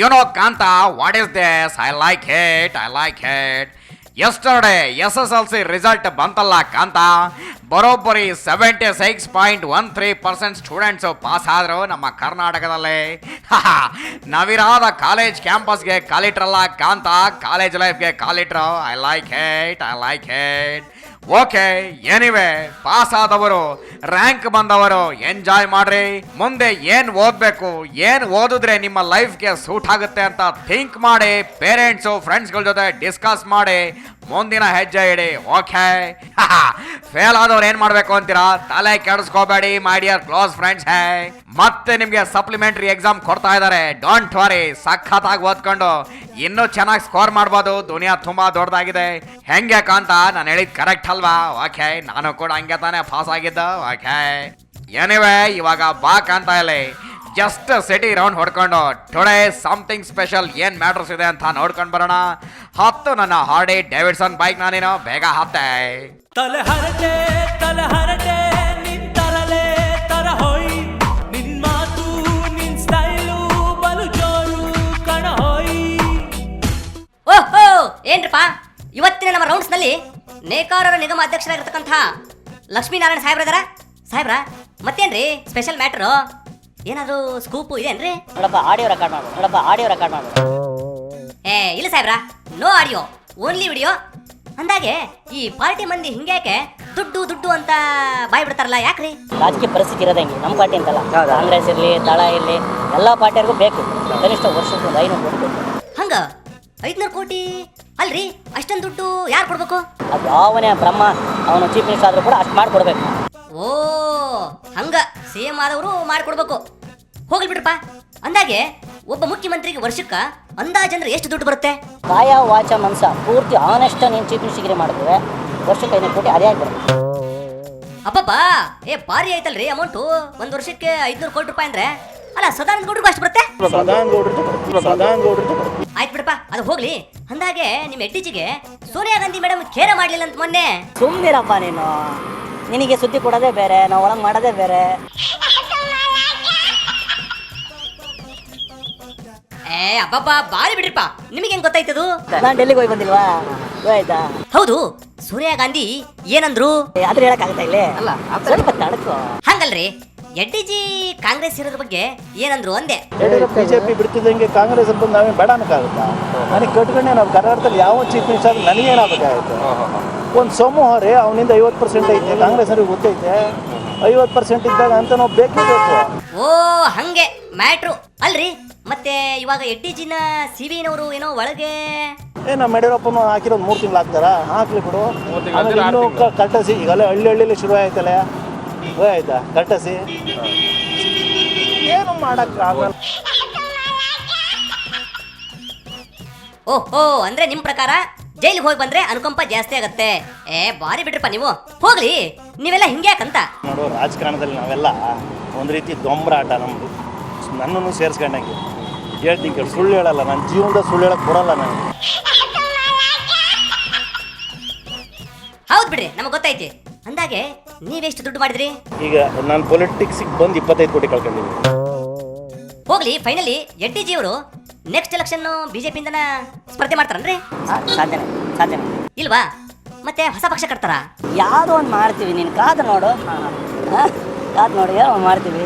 You know, Kanta, what is this? I like it. Yesterday, SSLC result ಬಂತಲ್ಲ ಕಾಂತ, ಬರೋಬ್ಬರಿ 76.13% students pass ಆದರು ನಮ್ಮ ಕರ್ನಾಟಕದಲ್ಲಿ. ನವಿರಾದ ಕಾಲೇಜ್ ಕ್ಯಾಂಪಸ್ಗೆ ಕಾಲಿಟ್ರಲ್ಲ ಕಾಂತ, ಕಾಲೇಜ್ ಲೈಫ್ಗೆ ಕಾಲಿಟ್ರು. I like it. Okay, anyway, pass ಆದವರು, ರ್ಯಾಂಕ್ ಬಂದವರು ಎಂಜಾಯ್ ಮಾಡ್ರಿ. ಮುಂದೆ ಏನ್ ಓದ್ಬೇಕು, ಏನ್ ಓದಿದ್ರೆ ನಿಮ್ಮ ಲೈಫ್ಗೆ ಸೂಟ್ ಆಗುತ್ತೆ ಅಂತ ಥಿಂಕ್ ಮಾಡಿ, ಪೇರೆಂಟ್ಸು ಫ್ರೆಂಡ್ಸ್ಗಳ ಜೊತೆ ಡಿಸ್ಕಸ್ ಮಾಡಿ ಮುಂದಿನ ಹೆಜ್ಜೆ ಇಡಿ. ಓಕೆ, ಫೇಲ್ ಆದವ್ರು ಏನ್ ಮಾಡ್ಬೇಕು ಅಂತೀರಾ? ತಲೆ ಕೆಡಿಸ್ಕೋಬೇಡಿ ಮೈ ಡಿಯರ್ ಕ್ಲೋಸ್ ಫ್ರೆಂಡ್ಸ್. ಮತ್ತೆ ನಿಮ್ಗೆ ಸಪ್ಲಿಮೆಂಟರಿ ಎಕ್ಸಾಮ್ ಕೊಡ್ತಾ ಇದ್ದಾರೆ. ಡೋಂಟ್ ವರಿ, ಸಖತ್ತಾಗಿ ಓದ್ಕೊಂಡು ಇನ್ನೂ ಚೆನ್ನಾಗಿ ಸ್ಕೋರ್ ಮಾಡ್ಬೋದು. ದುನಿಯಾ ತುಂಬಾ ದೊಡ್ಡದಾಗಿದೆ. ಹೆಂಗೆ ಕಾಂತ, ನಾನು ಹೇಳಿದ್ ಕರೆಕ್ಟ್ ಅಲ್ವಾ? ಓಕೆ, ನಾನು ಕೂಡ ಹಂಗೆ ತಾನೇ ಪಾಸ್ ಆಗಿದ್ದು. ಓಕೆ, ಎನಿವೆ, ಇವಾಗ ಬಾ ಕಾಂತ ಇಲ್ಲಿ ಜಸ್ಟ್ ಸಿಟಿ ರೌಂಡ್ ಹೊಡ್ಕೊಂಡು ಟುಡೇ ಸಮಥಿಂಗ್ ಸ್ಪೆಷಲ್ ಏನ್ ಮ್ಯಾಟರ್ಸ್ ಇದೆ ಅಂತ ನೋಡ್ಕೊಂಡು ಬರೋಣ. ಹತ್ತು ನನ್ನ ಹಾರ್ಡಿ ಡೇವಿಡ್ಸನ್ ಬೈಕ್, ನಾನೇನು ಬೇಗ ಹತ್ತೆ. ತಲೆ ಹರಟೆ ನಿನ್ ತರಲೆ ತರ ಹೋಯ್, ನಿನ್ ಮಾತು ನಿನ್ ಸ್ಟೈಲು ಬಲು ಜೋರು ಕಣ ಹೋಯ್. ಓಹೋ, ಏನ್ರಪ್ಪ ಇವತ್ತಿನ ನಮ್ಮ ರೌಂಡ್ಸ್ ನಲ್ಲಿ ನೇಕಾರರ ನಿಗಮ ಅಧ್ಯಕ್ಷರಾಗಿರ್ತಕ್ಕಂಥ ಲಕ್ಷ್ಮೀನಾರಾಯಣ ಸಾಹೇಬ್ರ ಮತ್ತೇನ್ರಿ ಸ್ಪೆಷಲ್ ಮ್ಯಾಟ್ರು? ಏನಾದ್ರು ಸ್ಕೂಪು ಇದೇನ್ರಿ? ಆಡಿಯೋ ರೆಕಾರ್ಡ್ ಮಾಡು. ಇಲ್ಲ ಸಾಹೇಬ್ರ, ನೋ ಆಡಿಯೋ, ಓನ್ಲಿ ವಿಡಿಯೋ. ಅಂದಾಗೆ ಈ ಪಾರ್ಟಿ ಮಂದಿ ಹಿಂಗ್ಯಾಕೆ ದುಡ್ಡು ಅಂತ ಬಾಯ್ ಬಿಡ್ತಾರಲ್ಲ, ಯಾಕ್ರಿ? ರಾಜಕೀಯ ಪರಿಸ್ಥಿತಿ ಇರೋದು ಹೆಂಗೆ, ನಮ್ಮ ಪಾರ್ಟಿ ಅಂತಲ್ಲ, ಕಾಂಗ್ರೆಸ್ ಇರಲಿ ದಳ ಇರಲಿ ಎಲ್ಲ ಪಾರ್ಟಿಯವ್ರಿಗೂ ಬೇಕು ಕನಿಷ್ಠ ವರ್ಷಕ್ಕೆ 500 ಕೋಟಿ. ಹಂಗ 500 ಕೋಟಿ ಅಲ್ರಿ? ಅಷ್ಟೊಂದು ದುಡ್ಡು ಯಾರು ಕೊಡ್ಬೇಕು? ಅದು ಯಾವನೇ ಬ್ರಹ್ಮ ಅವನು ಚೀಫ್ ಮಿನಿಸ್ಟರ್ ಆದ್ರೂ ಕೂಡ ಅಷ್ಟು ಮಾಡಿಕೊಡ್ಬೇಕು. ಓ ಹಂಗ ಸಿಎಂ ಆದವರು ಮಾಡಿಕೊಡ್ಬೇಕು. ಹೋಗ್ಲಿ ಬಿಡ್ರಪ್ಪ. ಅಂದಾಗೆ ಒಬ್ಬ ಮುಖ್ಯಮಂತ್ರಿಗೆ ವರ್ಷಕ್ಕ ಅಂದಾಜಂದ್ರೆ ಎಷ್ಟು ದುಡ್ಡು ಬರುತ್ತೆ? ಕಾಯ ವಾಚ ಮನ್ಸ ಪೂರ್ತಿ ಆನೆಸ್ಟ್ ನೀನು ಚೀಫ್ ಮಿನಿಸ್ಟರ್ಗಿರಿ ಮಾಡಿದ್ರೆ ವರ್ಷಕ್ಕೆ 500 ಕೋಟಿ ಅದೇ ಆಗ್ಬರುತ್ತೆ. ಅಪ್ಪಪ್ಪ, ಭಾರಿ ಆಯ್ತಲ್ರಿ ಅಮೌಂಟು. ಒಂದು ವರ್ಷಕ್ಕೆ 500 ಕೋಟಿ ರೂಪಾಯಿ ಅಂದ್ರೆ, ಅಲ್ಲ ಸದಾನಂದ ಗೌಡ್ರಿಗೂ ಅಷ್ಟು ಬರುತ್ತೆ? ಆಯ್ತು ಬಿಡಪ್ಪ, ಅದು ಹೋಗ್ಲಿ. ಅಂದಾಗೆ ನಿಮ್ಮ ಎಡ್ಡಿಜಿಗೆ ಸೋನಿಯಾ ಗಾಂಧಿ ಮೇಡಮ್ ಖೇರ ಮಾಡ್ಲಿಲ್ಲ ಅಂತ ಮೊನ್ನೆ. ಸುಮ್ಮನಿರಪ್ಪ ನೀನು, ನಿನಗೆ ಸುದ್ದಿ ಕೊಡೋದೇ ಬೇರೆ, ನಾವು ಒಳಗೆ ಮಾಡೋದೇ ಬೇರೆ. ಅಬ್ಬಬ್ಬ, ಬಾರಿ ಬಿಡ್ರಿಪ್ಪ. ನಿಮಗೆ ಹೆಂಗ್ ಗೊತ್ತಾಯ್ತದು? ನಾನು ಡೆಲ್ಲಿಗೆ ಹೋಗಿ ಬಂದಿಲ್ವಾ, ಆಯ್ತಾ? ಹೌದು, ಸೋನಿಯಾ ಗಾಂಧಿ ಏನಂದ್ರು? ಆದ್ರೆ ಹೇಳಕ್ಕಾಗತ್ತಾ ಇಲ್ಲಿ? ಅಲ್ಲ, ಸ್ವಲ್ಪ ತಡಕು. ಹಂಗಲ್ರಿ, ಎಡ್ಡಿಜಿ ಕಾಂಗ್ರೆಸ್ ಇರೋದ್ರ ಬಗ್ಗೆ ಏನಂದ್ರು ಅಂದೆ. ಬಿಜೆಪಿ ಬಿಡ್ತಿದ್ದಂಗೆ ಕಾಂಗ್ರೆಸ್ ಅಂತ ನಾವೇ ಬೇಡ ಅನ್ನಕ್ಕಾಗುತ್ತಾ? ನನಗೆ ಕಟ್ಕೊಂಡೆ ನಾವು ಕರ್ನಾಟಕದಲ್ಲಿ ಯಾವ ಚೀಫ್ ಮಿನಿಸ್ಟರ್ ನನಗೇನಾಗಬೇಕಾಗುತ್ತೆ? ಒಂದು ಸಮೂಹ ರೀ, ಅವನಿಂದ 50% ಐತೆ, ಕಾಂಗ್ರೆಸ್ ಅವ್ರಿಗೆ ಗೊತ್ತೈತೆ. 50% ಇದ್ದಾಗ ಅಂತ ನಾವು ಬೇಕು. ಓ ಹಂಗೆ ಮ್ಯಾಟ್ರು ಅಲ್ರಿ. ಮತ್ತೆ ಇವಾಗ ಎಡ್ಡಿಜಿನ ಸಿವಿನವರು ಏನೋ ಒಳಗೆ ನಮ್ಮ ಯಡಿಯೂರಪ್ಪನ ಹಾಕಿರೋದು 3 ತಿಂಗಳು ಹಾಕ್ತಾರ, ಹಾಕ್ಲಿ ಬಿಡು. ಆಮೇಲೆ ಇನ್ನೂ ಕಟ್ಟಸಿ ಈಗಲ್ಲ ಹಳ್ಳಿ ಶುರು ಆಯ್ತಲ್ಲ, ಆಯ್ತಾ? ಕಟ್ಟಸಿ ಏನು ಮಾಡಕ್ಕಾಗಲ್ಲ. ಓಹೋ, ಅಂದ್ರೆ ನಿಮ್ ಪ್ರಕಾರ ಜೈಲಿಗೆ ಹೋಗಿ ಬಂದ್ರೆ ಅನುಕಂಪ ಜಾಸ್ತಿ ಆಗತ್ತೆ. ಬಾರಿ ಬಿಡ್ರಪ್ಪ ನೀವು. ಹೋಗ್ಲಿ, ನೀವೆಲ್ಲ ಹಿಂಗ್ಯಾಕಂತ ನೋಡು, ರಾಜಕಾರಣದಲ್ಲಿ ನಾವೆಲ್ಲ ಒಂದು ರೀತಿ ದೊಂಬರಾಟ. ನಮ್ದು ನನ್ನನ್ನು ಸೇರಿಸ್ಕೊಂಡಂಗೆ ಹೇಳ್ತೀನಿ ಕೇಳಿ, ಸುಳ್ಳು ಹೇಳಲ್ಲ. ನನ್ನ ಜೀವನದ ಸುಳ್ಳು ಹೇಳಕ್ ಬರಲ್ಲ ನಾನು. ಹೌದ್ ಬಿಡ್ರಿ, ನಮಗ್ ಗೊತ್ತೈತಿ. ಅಂದಾಗೆ ನೀವೆಷ್ಟು ದುಡ್ಡು ಮಾಡಿದ್ರಿ? ಈಗ ನಾನು ಪೊಲಿಟಿಕ್ಸಿಗೆ ಬಂದು 25 ಕೋಟಿ ಕಳ್ಕೊಂಡಿದ್ದೀನಿ. ಹೋಗ್ಲಿ, ಫೈನಲಿ ಎಡ್ಡಿಜಿ ಅವರು ನೆಕ್ಸ್ಟ್ ಎಲೆಕ್ಷನ್ ಬಿಜೆಪಿಯಿಂದ ಸ್ಪರ್ಧೆ ಮಾಡ್ತಾರನ್ರಿ? ಸಾಧ್ಯನೇ ಇಲ್ವಾ? ಮತ್ತೆ ಹೊಸ ಪಕ್ಷ ಕಟ್ತಾರ? ಯಾವುದೋ ಒಂದು ಮಾಡ್ತೀವಿ, ನೀನು ಕಾದು ನೋಡು. ಏನೋ ಒಂದು ಮಾಡ್ತೀವಿ.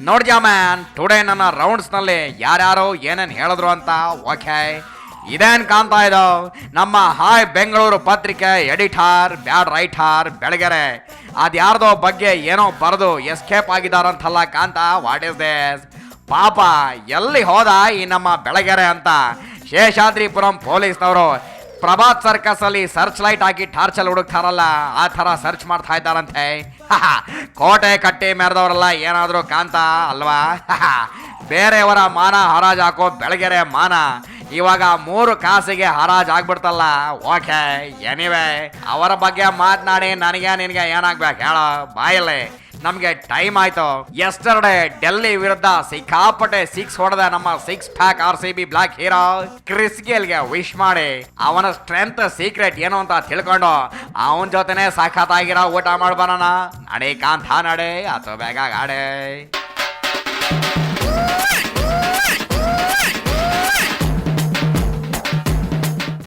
ನೋಡ್ಜಾ ಮ್ಯಾನ್, ಟುಡೇ ನನ್ನ ರೌಂಡ್ಸ್ನಲ್ಲಿ ಯಾರ್ಯಾರು ಏನೇನು ಹೇಳಿದ್ರು ಅಂತ. ಓಕೆ, ಇದೇನು ಕಾಣ್ತಾ ಇದ್ದೋ ನಮ್ಮ ಹಾಯ್ ಬೆಂಗಳೂರು ಪತ್ರಿಕೆ ಎಡಿಟರ್ ಬ್ಯಾಡ್ ರೈಟರ್ ಬೆಳಗೆರೆ ಅದ್ಯಾರ್ದೋ ಬಗ್ಗೆ ಏನೋ ಬರೆದು ಎಸ್ಕೇಪ್ ಆಗಿದಾರಂತಲ್ಲ ಕಾಂತ. What is this? ಪಾಪ ಎಲ್ಲಿ ಹೋದ ಈ ನಮ್ಮ ಬೆಳಗೆರೆ ಅಂತ ಶೇಷಾದ್ರಿಪುರಂ ಪೊಲೀಸ್ನವರು ಪ್ರಭಾತ್ ಸರ್ಕಸ್ ಅಲ್ಲಿ ಸರ್ಚ್ ಲೈಟ್ ಹಾಕಿ ಟಾರ್ಚಲ್ಲಿ ಹುಡುಕ್ತಾರಲ್ಲ, ಆ ಥರ ಸರ್ಚ್ ಮಾಡ್ತಾ ಇದ್ದಾರಂತೆ. ಕೋಟೆ ಕಟ್ಟಿ ಮೆರೆದವರೆಲ್ಲ ಏನಾದರೂ ಕಾಂತ ಅಲ್ವಾ? ಬೇರೆಯವರ ಮಾನ ಹರಾಜು ಹಾಕೋ ಬೆಳಗೆರೆ ಮಾನ ಇವಾಗ 3 ಕಾಸಿಗೆ ಹರಾಜ್ ಆಗ್ಬಿಡ್ತಲ್ಲ. ಓಕೆ, ಎನಿವೆ ಅವರ ಬಗ್ಗೆ ಮಾತನಾಡಿ ನನಗೆ ನಿನಗೆ ಏನಾಗ್ಬೇಕು ಹೇಳೋ ಬಾಯಲ್ಲೇ. ನಮ್ಗೆ ಟೈಮ್ ಆಯ್ತು. ಎಸ್ಟರ್ಡೇ ಡೆಲ್ಲಿ ವಿರುದ್ಧ ಸಿಕ್ಕಾಪಟ್ಟೆ 6 ಹೊಡೆದ ನಮ್ಮ 6 pack RCB black hero Chris ಗೇಲ್ಗೆ ವಿಶ್ ಮಾಡಿ ಅವನ ಸ್ಟ್ರೆಂತ್ ಸೀಕ್ರೆಟ್ ಏನು ಅಂತ ತಿಳ್ಕೊಂಡು ಅವನ ಜೊತೆನೆ ಸಖತ್ತಾಗಿರೋ ಊಟ ಮಾಡಿ ಬರೋಣ. ನಡೆ ಕಾಂತ ನಡೆ, ಅಥವಾ ಬೇಗ ಗಾಡೆ.